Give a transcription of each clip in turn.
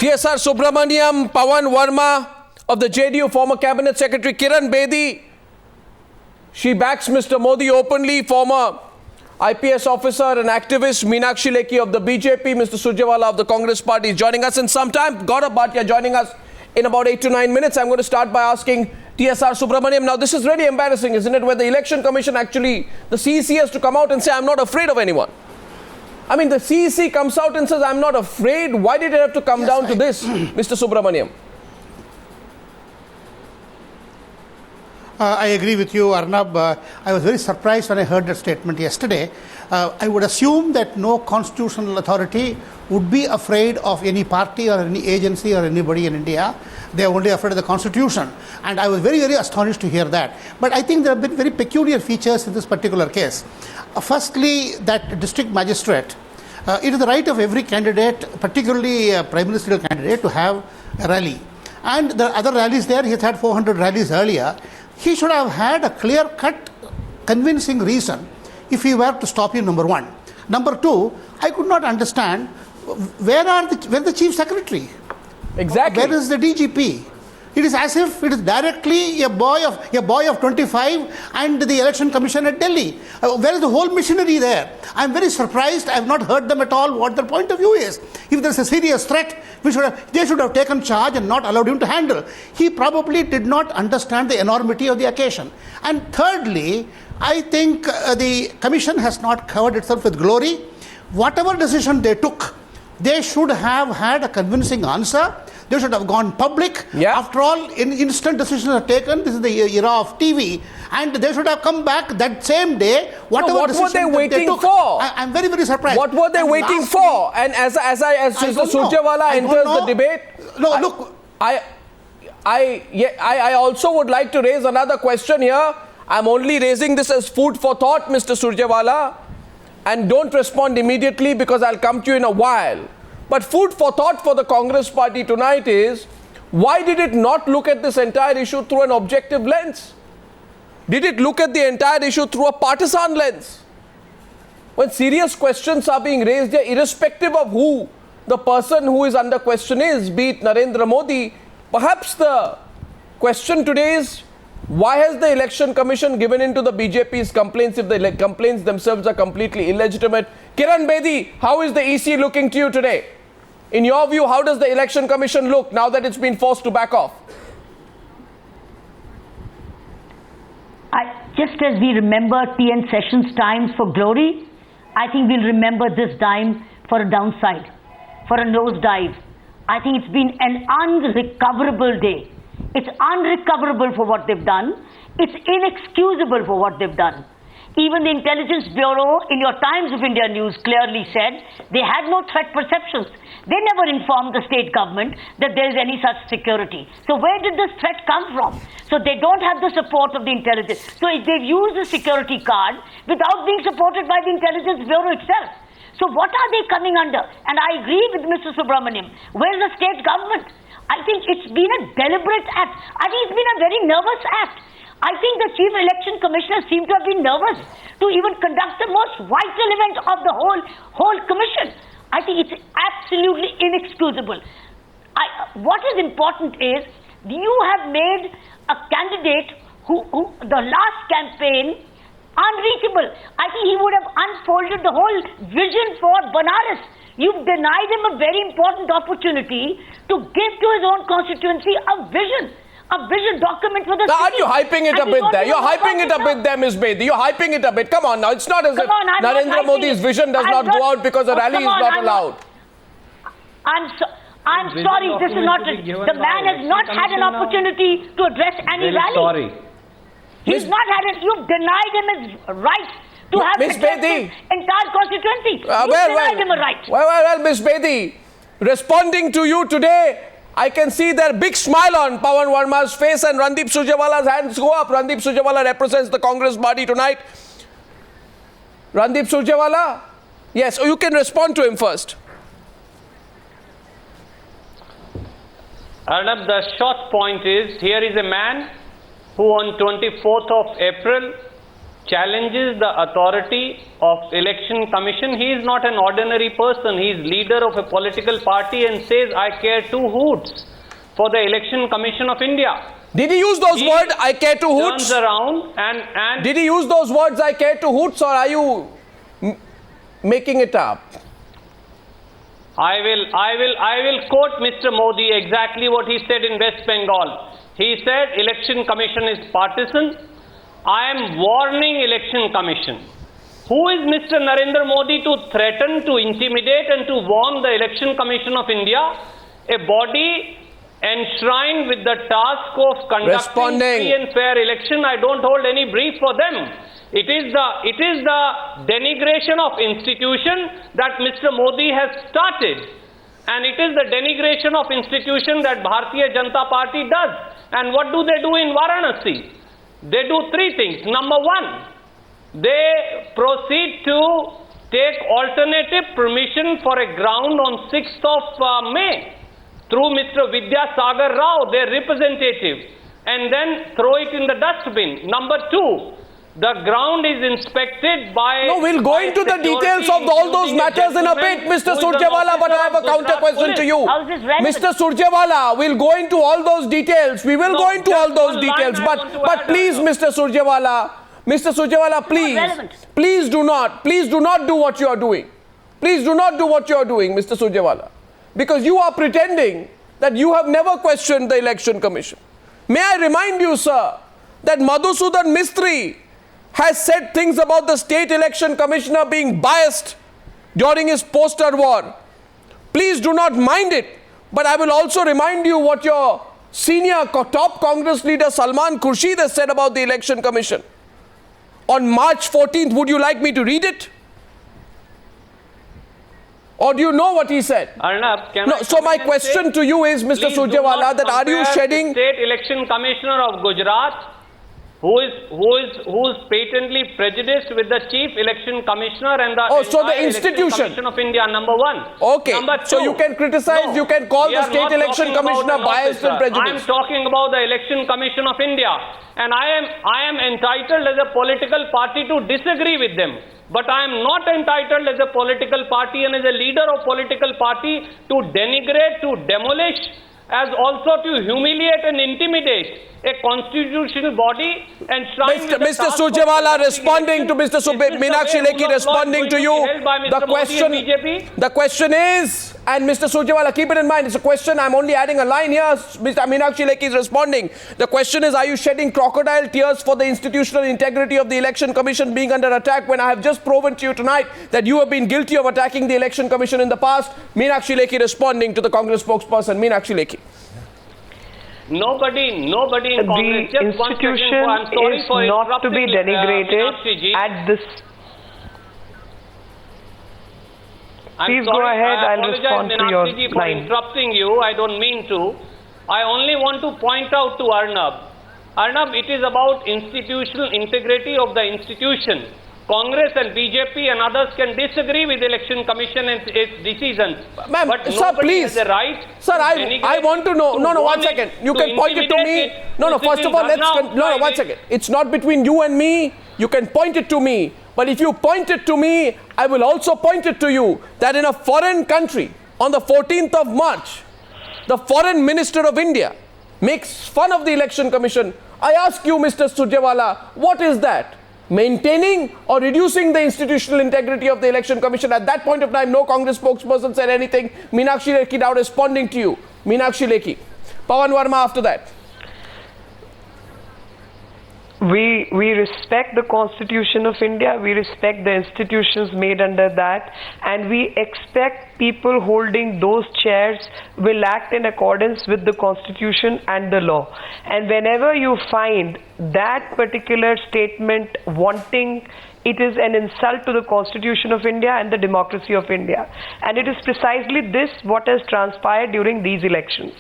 TSR Subramaniam, Pavan Verma of the JDU, former Cabinet Secretary Kiran Bedi. She backs Mr. Modi openly. Former IPS officer and activist Meenakshi Lekhi of the BJP, Mr. Surjewala of the Congress Party is joining us in some time. Gaurav Bhatia joining us in about 8 to 9 minutes. I'm going to start by asking TSR Subramaniam. Now, this is really embarrassing, isn't it? Where the Election Commission actually, the CEC has to come out and say, I'm not afraid of anyone. I mean, the CEC comes out and says, I'm not afraid. Why did it have to come down to this, Mr. Subramaniam? I agree with you, Arnab. I was very surprised when I heard that statement yesterday. I would assume that no constitutional authority would be afraid of any party or any agency or anybody in India. They are only afraid of the Constitution. And I was very, very astonished to hear that. But I think there have been very peculiar features in this particular case. Firstly, that district magistrate, it is the right of every candidate, particularly a prime ministerial candidate, to have a rally. And there are other rallies there. He has had 400 rallies earlier. He should have had a clear-cut, convincing reason if he were to stop you, number one. Number two, I could not understand where the chief secretary? Exactly. Where is the DGP? It is as if it is directly a boy of 25 and the Election Commission at Delhi. Where is the whole machinery there? I am very surprised. I have not heard them at all what their point of view is. If there is a serious threat, they should have taken charge and not allowed him to handle. He probably did not understand the enormity of the occasion. And thirdly, I think the Commission has not covered itself with glory. Whatever decision they took, they should have had a convincing answer. They should have gone public. Yeah. After all, instant decisions are taken. This is the era of TV. And they should have come back that same day. What were they waiting for? I'm very, very surprised. What were they waiting for? And as Mr. Surjewala enters the debate... No, look... I also would like to raise another question here. I'm only raising this as food for thought, Mr. Surjewala. And don't respond immediately because I'll come to you in a while. But food for thought for the Congress party tonight is, why did it not look at this entire issue through an objective lens? Did it look at the entire issue through a partisan lens? When serious questions are being raised here, irrespective of who the person who is under question is, be it Narendra Modi, perhaps the question today is, why has the Election Commission given in to the BJP's complaints if the complaints themselves are completely illegitimate? Kiran Bedi, how is the EC looking to you today? In your view, how does the Election Commission look now that it's been forced to back off? Just as we remember TN Sessions' times for glory, I think we'll remember this time for a downside, for a nosedive. I think it's been an unrecoverable day. It's unrecoverable for what they've done. It's inexcusable for what they've done. Even the Intelligence Bureau in your Times of India news clearly said they had no threat perceptions. They never informed the state government that there is any such security. So where did this threat come from? So they don't have the support of the intelligence. So if they've used the security card without being supported by the Intelligence Bureau itself. So what are they coming under? And I agree with Mr. Subramaniam. Where's the state government? I think it's been a deliberate act. I think it's been a very nervous act. I think the Chief Election Commissioner seemed to have been nervous to even conduct the most vital event of the whole commission. I think it's absolutely inexcusable. What is important is you have made a candidate who the last campaign unreachable. I think he would have unfolded the whole vision for Banaras. You've denied him a very important opportunity to give to his own constituency a vision document for the city. Aren't you hyping it a bit there? You're hyping it a bit there, Ms. Bedi. You're hyping it a bit. Come on now. It's not as if Narendra Modi's vision does not go out because a rally is not allowed. I'm sorry. This is not... The man has not had an opportunity to address any rally. Sorry. He's not had it. You've denied him his right to have Ms. Bedi, entire constituency. Denied him a right. Well, Ms. Bedi, responding to you today, I can see their big smile on Pavan Verma's face and Randeep Surjewala's hands go up. Randeep Surjewala represents the Congress party tonight. Randeep Surjewala? Yes, you can respond to him first. Arnab, the short point is, here is a man who on 24th of April challenges the authority of Election Commission. He is not an ordinary person. He is leader of a political party and says, I care two hoots for the Election Commission of India. Did he use those words, I care to hoots? Turns around and did he use those words, I care to hoots, or are you making it up? I will quote Mr. Modi exactly what he said in West Bengal. He said, Election Commission is partisan. I am warning Election Commission. Who is Mr. Narendra Modi to threaten, to intimidate and to warn the Election Commission of India, a body enshrined with the task of conducting free and fair election? I don't hold any brief for them. It is the denigration of institution that Mr. Modi has started, and it is the denigration of institution that Bharatiya Janata Party does. And what do they do in Varanasi? They do three things. Number one, they proceed to take alternative permission for a ground on 6th of May through Mr. Vidya Sagar Rao, their representative, and then throw it in the dustbin. Number two, the ground is inspected by... No, we'll go into the details of all those matters in a bit, Mr. Surjewala, but I have a counter question to you. Mr. Surjewala, we'll go into all those details. We will go into all those details. But please, Mr. Surjewala, please do not do what you are doing. Please do not do what you are doing, Mr. Surjewala. Because you are pretending that you have never questioned the Election Commission. May I remind you, sir, that Madhusudan Mistry has said things about the State Election Commissioner being biased during his poster war. Please do not mind it, but I will also remind you what your senior top Congress leader Salman Khurshid has said about the Election Commission. On March 14th, would you like me to read it? Or do you know what he said? Arnab, so my question to you is, Mr. Surjewala, that are you shedding... State Election Commissioner of Gujarat, who is patently prejudiced with the Chief Election Commissioner and the institution Election Commission of India, number one. Okay, number two, so you can criticize, you can call the State Election Commissioner biased and prejudiced. I am talking about the Election Commission of India, and I am entitled as a political party to disagree with them. But I am not entitled as a political party and as a leader of political party to denigrate, to demolish, as also to humiliate and intimidate a constitutional body and Mr. Surjewala responding to Mr. Meenakshi Lekhi responding to you. The question is, and Mr. Surjewala, keep it in mind, it's a question, I'm only adding a line here, Mr. Meenakshi Lekhi is responding. The question is, are you shedding crocodile tears for the institutional integrity of the Election Commission being under attack, when I have just proven to you tonight that you have been guilty of attacking the Election Commission in the past? Meenakshi Lekhi responding to the Congress spokesperson. Meenakshi Lekhi. Nobody in Congress. The institution is not to be denigrated at this. Please go ahead. I'll respond to your line. line. Interrupting you, I don't mean to. I only want to point out to Arnab. Arnab, it is about institutional integrity of the institution. Congress and BJP and others can disagree with the Election Commission and its decisions. But sir, please. Has a right. Sir, I want to know. No, 1 second. You can point it to me. No, first of all, no, 1 second. It's not between you and me. You can point it to me. But if you point it to me, I will also point it to you that in a foreign country, on the 14th of March, the Foreign Minister of India makes fun of the Election Commission. I ask you, Mr. Surjewala, what is that? Maintaining or reducing the institutional integrity of the Election Commission? At that point of time, no Congress spokesperson said anything. Meenakshi Lekhi now responding to you. Meenakshi Lekhi. Pavan Verma after that. We respect the Constitution of India, we respect the institutions made under that, and we expect people holding those chairs will act in accordance with the Constitution and the law. And whenever you find that particular statement wanting, it is an insult to the Constitution of India and the democracy of India. And it is precisely this what has transpired during these elections.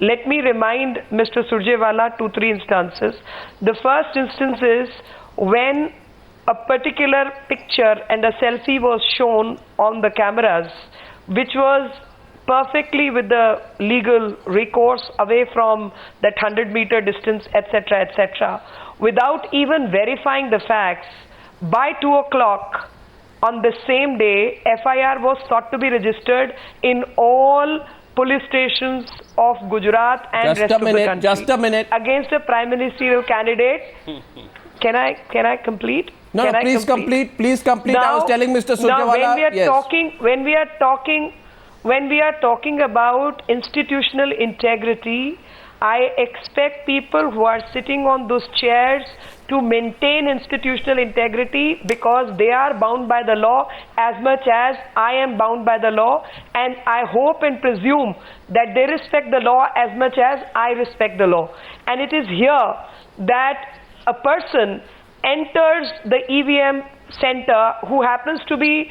Let me remind Mr. Surjewala 2-3 instances. The first instance is when a particular picture and a selfie was shown on the cameras, which was perfectly with the legal recourse away from that 100-meter distance, etc., etc., without even verifying the facts. by 2 o'clock on the same day, FIR was sought to be registered in all police stations of Gujarat and rest of the country. Just a minute. Against a prime ministerial candidate. Can I complete? No, please complete. Please complete. Now, I was telling Mr. Surjewala. Now, when we are talking about institutional integrity, I expect people who are sitting on those chairs to maintain institutional integrity, because they are bound by the law as much as I am bound by the law, and I hope and presume that they respect the law as much as I respect the law. And it is here that a person enters the EVM center who happens to be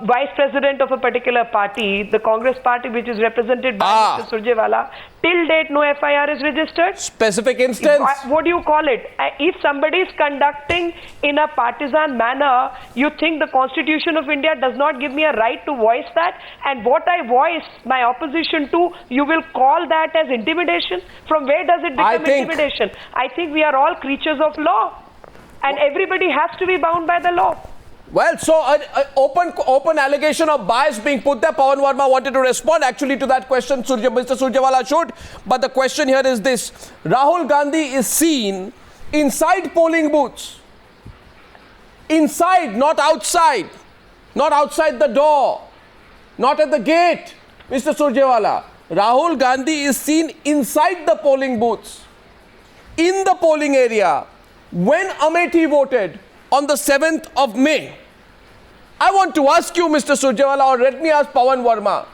vice president of a particular party, the Congress party, which is represented by Mr. Surjewala. Till date, no FIR is registered. Specific instance? What do you call it? If somebody is conducting in a partisan manner, you think the Constitution of India does not give me a right to voice that? And what I voice my opposition to, you will call that as intimidation? From where does it become intimidation? I think we are all creatures of law. And everybody has to be bound by the law. Well, so an open allegation of bias being put there. Pavan Verma wanted to respond actually to that question. Mr. Surjewala should. But the question here is this. Rahul Gandhi is seen inside polling booths. Inside, not outside. Not outside the door. Not at the gate, Mr. Surjewala. Rahul Gandhi is seen inside the polling booths. In the polling area. When Amethi voted on the 7th of May, I want to ask you, Mr. Surjewala, or let me ask Pavan Verma,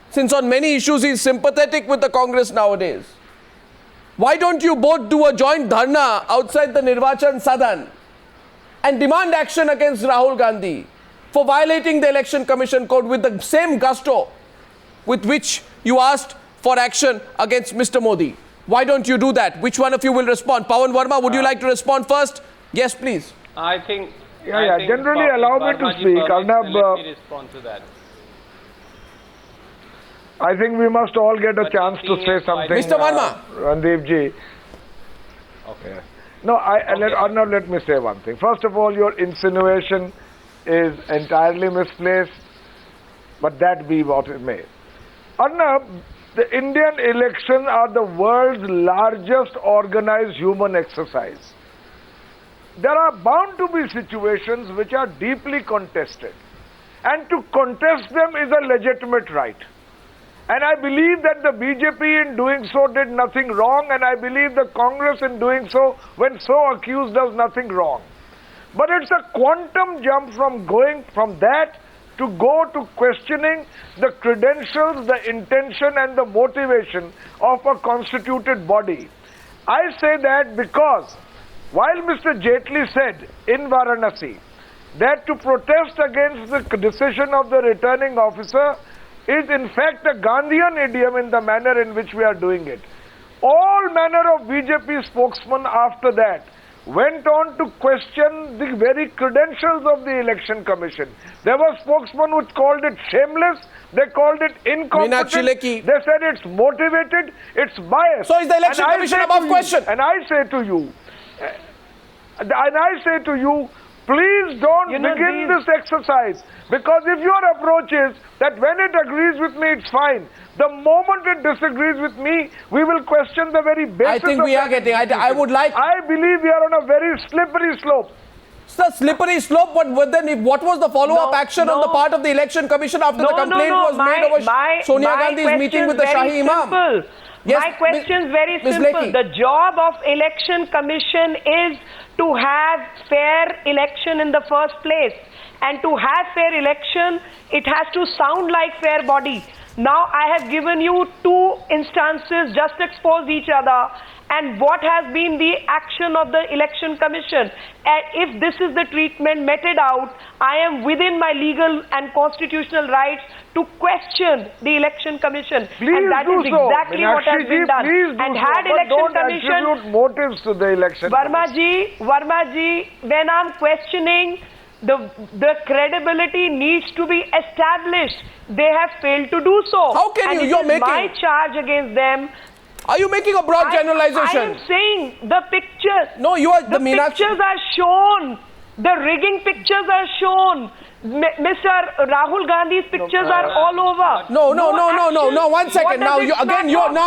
since on many issues he is sympathetic with the Congress nowadays. Why don't you both do a joint dharna outside the Nirvachan Sadan and demand action against Rahul Gandhi for violating the Election Commission Code with the same gusto with which you asked for action against Mr. Modi? Why don't you do that? Which one of you will respond? Pavan Verma, would you like to respond first? Yes, please. I think... Generally, allow me to speak. Arnab, let me respond to that. I think we must all get a chance to say something. Mr. Verma. Randeep ji. Okay. No, Arnab, let me say one thing. First of all, your insinuation is entirely misplaced, but that be what it may. Arnab, the Indian elections are the world's largest organized human exercise. There are bound to be situations which are deeply contested. And to contest them is a legitimate right. And I believe that the BJP in doing so did nothing wrong, and I believe the Congress in doing so, when so accused, does nothing wrong. But it's a quantum jump from going from that to go to questioning the credentials, the intention and the motivation of a constituted body. I say that because while Mr. Jaitley said in Varanasi that to protest against the decision of the returning officer is in fact a Gandhian idiom in the manner in which we are doing it, all manner of BJP spokesmen after that went on to question the very credentials of the Election Commission. There were spokesmen who called it shameless, they called it incompetent, Meenakshi Lekhi. They said it's motivated, it's biased. So is the Election Commission above question? And I say to you, please don't begin this exercise, because if your approach is that when it agrees with me, it's fine. The moment it disagrees with me, we will question the very basis. I think we are getting. I would like. I believe we are on a very slippery slope. It's a slippery slope, but then what was the follow-up action on the part of the Election Commission after the complaint was made over Sonia Gandhi's meeting with the Shahi Imam? Yes, my question is very simple. The job of Election Commission is to have fair election in the first place. And to have fair election, it has to sound like fair body. Now I have given you two instances, just expose each other, and what has been the action of the Election Commission. And if this is the treatment meted out, I am within my legal and constitutional rights to question the Election Commission. Please and that is exactly what has been done. And had Election Commission attribute motives to the Election Commission. Verma ji, when I'm questioning, the credibility needs to be established. They have failed to do so. How can you? You're making my charge against them. Are you making a broad generalization? I am saying the pictures. No, you are the pictures are shown. The rigging pictures are shown. Mr. Rahul Gandhi's pictures are all over. No, 1 second. Now,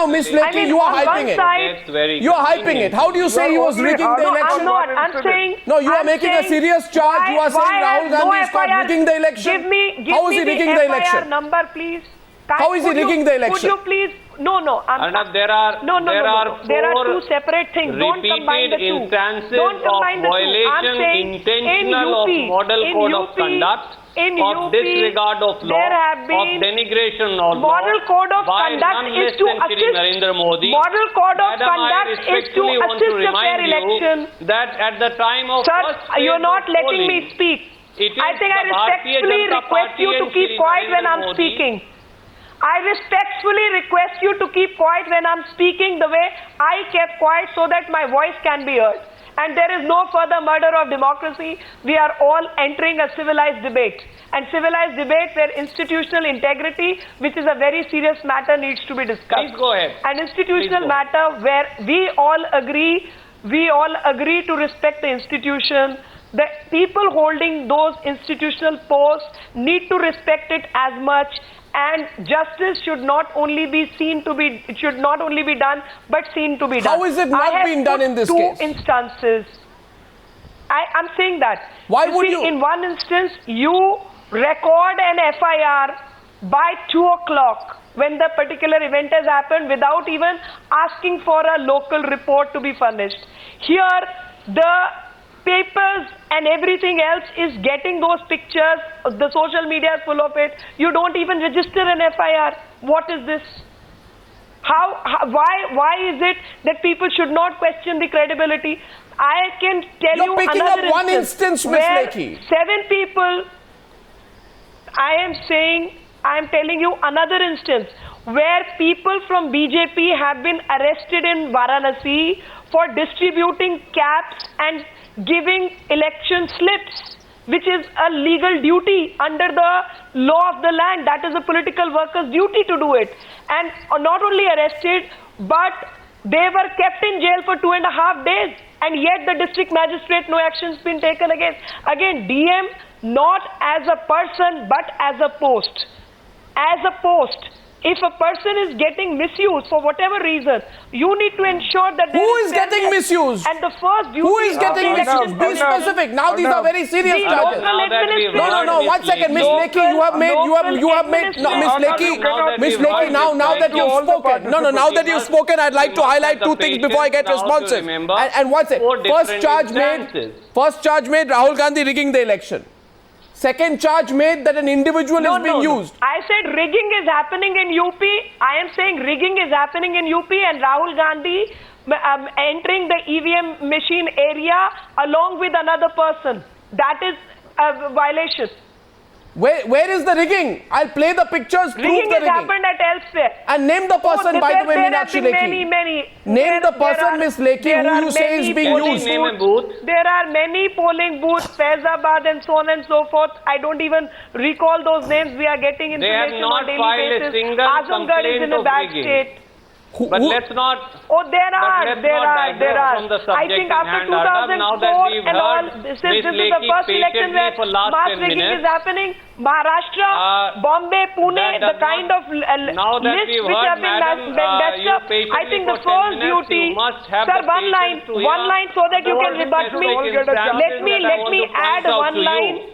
Miss Lekhi, you are hyping it. You are hyping it. How do you say he was rigging the election? I'm not. I'm saying... No, you are making a serious charge. You are saying Rahul Gandhi is not rigging the election. How is he rigging the election? FIR number, please. How is he rigging the election? Could you please... No. Arnab, there are two separate things. Don't combine the two. Instances of violation intentional of model code of conduct, of disregard of law, of denigration of law, model code of conduct is to assist Narendra Modi. Model code of conduct is to assist the fair election. That at the time of Sir, you're not letting me speak. I think I respectfully request you to keep quiet when I'm speaking. I respectfully request you to keep quiet when I'm speaking the way I kept quiet so that my voice can be heard. And there is no further murder of democracy. We are all entering a civilized debate. And civilized debate where institutional integrity, which is a very serious matter, needs to be discussed. Please go ahead. An institutional matter where we all agree to respect the institution. The people holding those institutional posts need to respect it as much. And justice should not only be done, but seen to be done. How is it not being done in this case? Two instances. I'm saying that. Why would you? In one instance, you record an FIR by 2 o'clock when the particular event has happened without even asking for a local report to be furnished. Here, the papers and everything else is getting those pictures. The social media is full of it. You don't even register an FIR. What is this? Why is it that people should not question the credibility? I can tell you another one instance, Ms. Lekhi. 7 people. I am telling you another instance where people from BJP have been arrested in Varanasi for distributing caps and giving election slips, which is a legal duty under the law of the land. That is a political worker's duty to do it. And not only arrested, but they were kept in jail for 2.5 days. And yet the district magistrate, no action has been taken against. Again, DM not as a person, but as a post. As a post. If a person is getting misused for whatever reason, you need to ensure that there Who is getting misused? And the first duty Who is getting misused? Be specific. Now these are very serious charges. No. 1 second, Miss Lekhi, you have made. No, Miss Lekhi. Now that you've spoken. Now that you've spoken, I'd like to highlight 2 things before I get responses. And one second. First charge made Rahul Gandhi rigging the election. Second charge made that an individual is being used. I said rigging is happening in UP. I am saying rigging is happening in UP and Rahul Gandhi entering the EVM machine area along with another person. That is a violation. Where is the rigging? I'll play the pictures, prove the rigging. Rigging has happened at elsewhere. And name the person, by the way, Meenakshi Lekhi. Name the person, Miss Lekhi, who you say is being used. There are many polling booths, Faizabad and so on and so forth. I don't even recall those names. We are getting information on a daily basis. Azamgarh is in a bad state. But let's not. Oh, there are. I think after 2004 and all, this is the first election where mass rigging is happening. Maharashtra, Bombay, Pune, the kind of lists which have been messed up. I think the first duty, sir, one line so that you can rebut me. Let me add one line.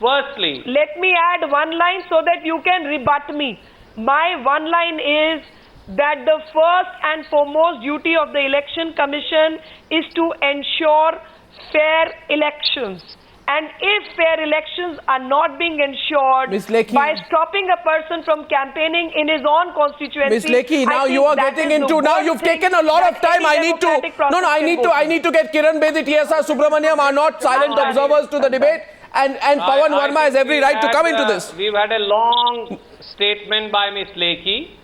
Firstly, let me add one line so that you can rebut me. My one line is that the first and foremost duty of the Election Commission is to ensure fair elections. And if fair elections are not being ensured by stopping a person from campaigning in his own constituency, Ms. Lekhi, now you are getting into, now you've taken a lot of time. I need to get Kiran Bedi, TSR Subramaniam are not silent observers to the debate. And Pavan Verma has every right to come into this. We've had a long statement by Ms. Lekhi.